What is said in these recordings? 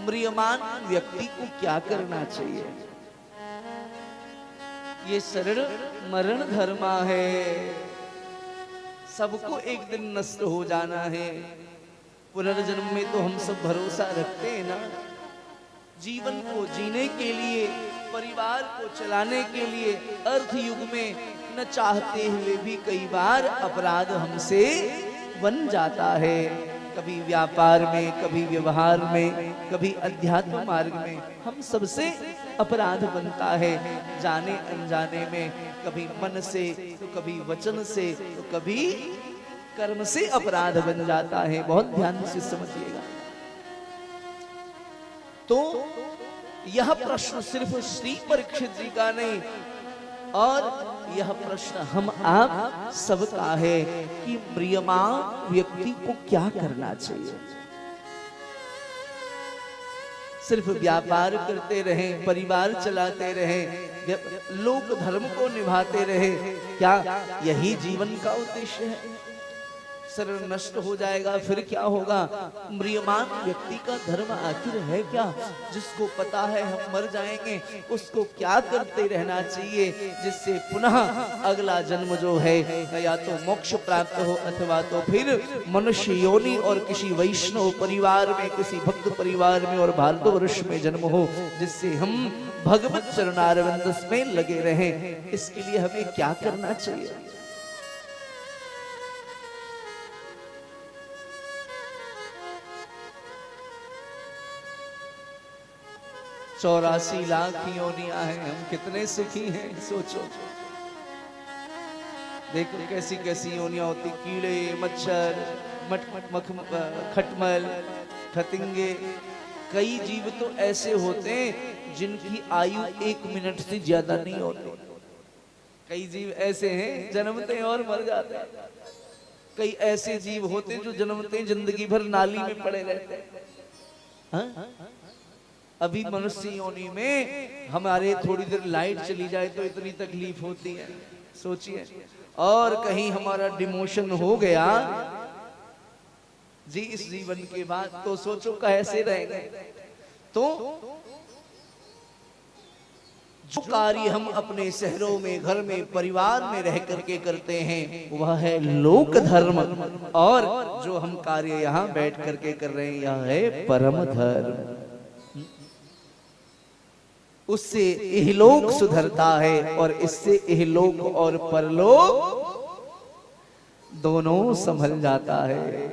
म्रियमान व्यक्ति को क्या करना चाहिए? ये शरण मरण धर्मा है, सबको एक दिन नष्ट हो जाना है। पुनर्जन्म में तो हम सब भरोसा रखते हैं ना। जीवन को जीने के लिए, परिवार को चलाने के लिए अर्थ युग में न चाहते हुए भी कई बार अपराध हमसे बन जाता है। कभी व्यापार में, कभी व्यवहार में, कभी अध्यात्म मार्ग में हम सबसे अपराध बनता है, जाने अनजाने में। कभी मन से तो कभी वचन से तो कभी कर्म से अपराध बन जाता है। बहुत ध्यान से समझिएगा। तो यह प्रश्न सिर्फ श्री परीक्षित जी का नहीं, और यह प्रश्न हम आप सबका है कि म्रियमान व्यक्ति को क्या करना चाहिए। सिर्फ व्यापार करते रहें, परिवार चलाते रहें, लोक धर्म को निभाते रहें, क्या यही जीवन का उद्देश्य है? शरीर नष्ट हो जाएगा फिर क्या होगा? म्रियमान व्यक्ति का धर्म आखिर है क्या? जिसको पता है हम मर जाएंगे, उसको क्या करते रहना चाहिए जिससे पुनः अगला जन्म जो है या तो मोक्ष प्राप्त हो अथवा तो फिर मनुष्य योनि और किसी वैष्णव परिवार में, किसी भक्त परिवार में और भारतवर्ष में जन्म हो, जिससे हम भगवत चरणारविंद में लगे रहें। इसके लिए हमें क्या करना चाहिए? 84 लाख योनियां हैं, हम कितने सुखी हैं सोचो। देखो कैसी कैसी योनियां होती, कीड़े, मच्छर, खटमल, खतिंगे। कई जीव तो ऐसे होते हैं जिनकी आयु 1 मिनट से ज्यादा नहीं होती। कई जीव ऐसे हैं जन्मते हैं और मर जाते हैं। कई ऐसे जीव होते हैं जो जन्मते हैं जिंदगी भर नाली में पड़े रहते हैं। हाँ? अभी मनुष्य योनि में हमारे थोड़ी देर लाइट चली जाए तो इतनी तकलीफ होती है, सोचिए। और कहीं हमारा डिमोशन हो गया जी इस जीवन के बाद, तो सोचो कैसे रहेंगे। तो जो कार्य हम अपने शहरों में, घर में, परिवार में रह करके करते हैं वह है लोक धर्म, और जो हम कार्य यहाँ बैठ करके कर रहे हैं यह है परम धर्म। उससे इहलोक सुधरता है और इससे इहलोक और परलोक दोनों संभल जाता है।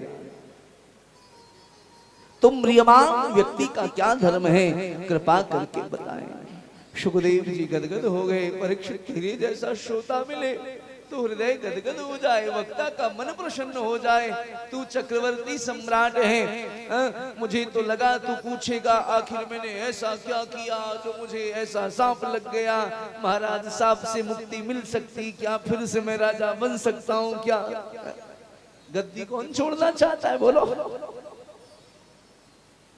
तो म्रियमान व्यक्ति का क्या धर्म है, कृपा करके बताएं। सुखदेव जी गदगद हो गए। परीक्षित धीरे जैसा श्रोता मिले तो हृदय गदगद हो जाए, वक्ता का मन प्रसन्न हो जाए। तू चक्रवर्ती सम्राट है, मुझे तो लगा तू पूछेगा आखिर मैंने ऐसा क्या किया जो मुझे ऐसा सांप लग गया। महाराज सांप से मुक्ति मिल सकती क्या? फिर से मैं राजा बन सकता हूँ क्या? गद्दी कौन छोड़ना चाहता है बोलो?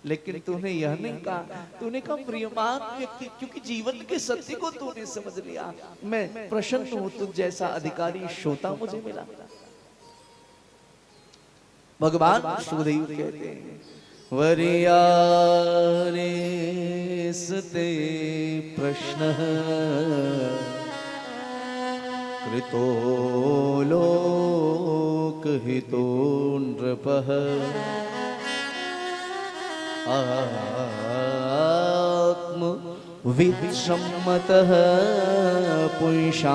लेकिन तूने यह नहीं कहा, तूने कहा प्रियमान व्यक्ति, क्योंकि जीवन के सत्य को तूने समझ लिया। मैं प्रसन्न हूं तुझ जैसा अधिकारी श्रोता मुझे मिला। भगवान सुखदेव कहते हैं वरियारे सते प्रश्न कृतो लोक हितो नृपः आत्म विसम्मतः पुंसां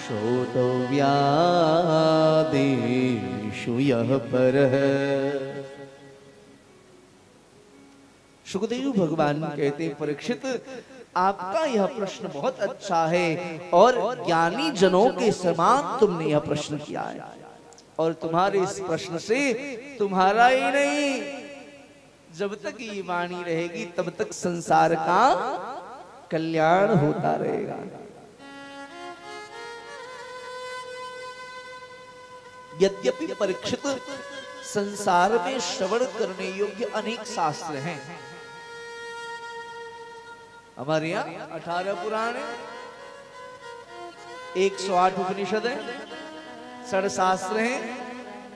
श्रोतव्यादेषु यः परः। सुखदेव भगवान कहते परीक्षित आपका यह प्रश्न बहुत अच्छा है और ज्ञानी जनों के समान तुमने यह प्रश्न किया है, और तुम्हारे इस प्रश्न से तुम्हारा ही नहीं, जब तक ये वाणी रहेगी तब तक संसार का कल्याण होता रहेगा। यद्यपि परीक्षित संसार में श्रवण करने योग्य अनेक शास्त्र हैं। हमारे यहाँ 18 पुराण है, 108 उपनिषद है, 6 शास्त्र हैं,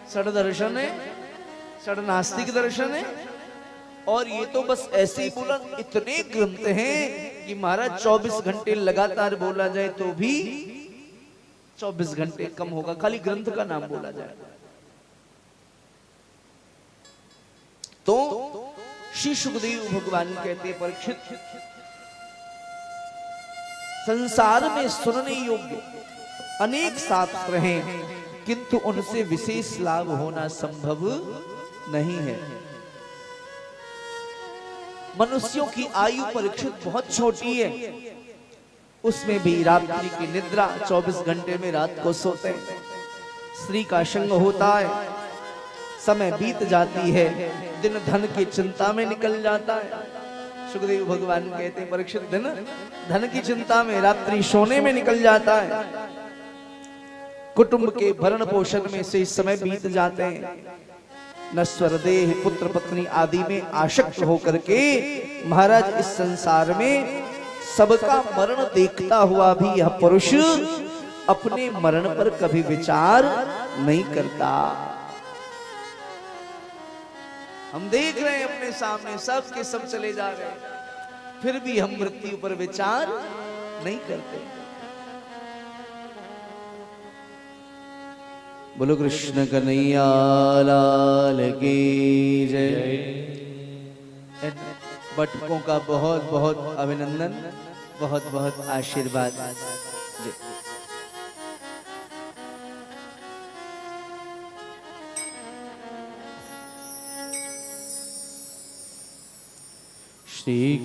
6 दर्शन है, षड नास्तिक दर्शन है। और ये तो बस ऐसे ही बोला, इतने ग्रंथ हैं कि महाराज 24 घंटे लगातार बोला जाए तो भी 24 घंटे कम होगा, खाली ग्रंथ का नाम बोला जाए तो। श्री सुखदेव भगवान कहते हैं, परीक्षित, संसार में सुनने योग्य अनेक शास्त्र हैं, किंतु उनसे विशेष लाभ होना संभव नहीं है। मनुष्यों की आयु परीक्षित बहुत छोटी है, उसमें भी रात्रि की निद्रा, 24 घंटे में रात को सोते हैं, स्त्री का संग होता है, समय बीत जाती है, दिन धन की चिंता में निकल जाता है। सुखदेव भगवान कहते हैं, परीक्षित, दिन धन की चिंता में, रात्रि सोने में निकल जाता है, कुटुंब के भरण पोषण में से समय बीत जाते हैं, नश्वर देह पुत्र पत्नी आदि में आसक्त होकर के महाराज इस संसार में सबका मरण देखता हुआ भी यह पुरुष अपने मरण पर कभी विचार नहीं करता। हम देख रहे हैं अपने सामने सब के सब चले जा रहे हैं, फिर भी हम मृत्यु पर विचार नहीं करते। बोलो कृष्ण कन्हैया लाल की जय। बटकों का बहुत बहुत अभिनंदन, बहुत बहुत आशीर्वाद। श्री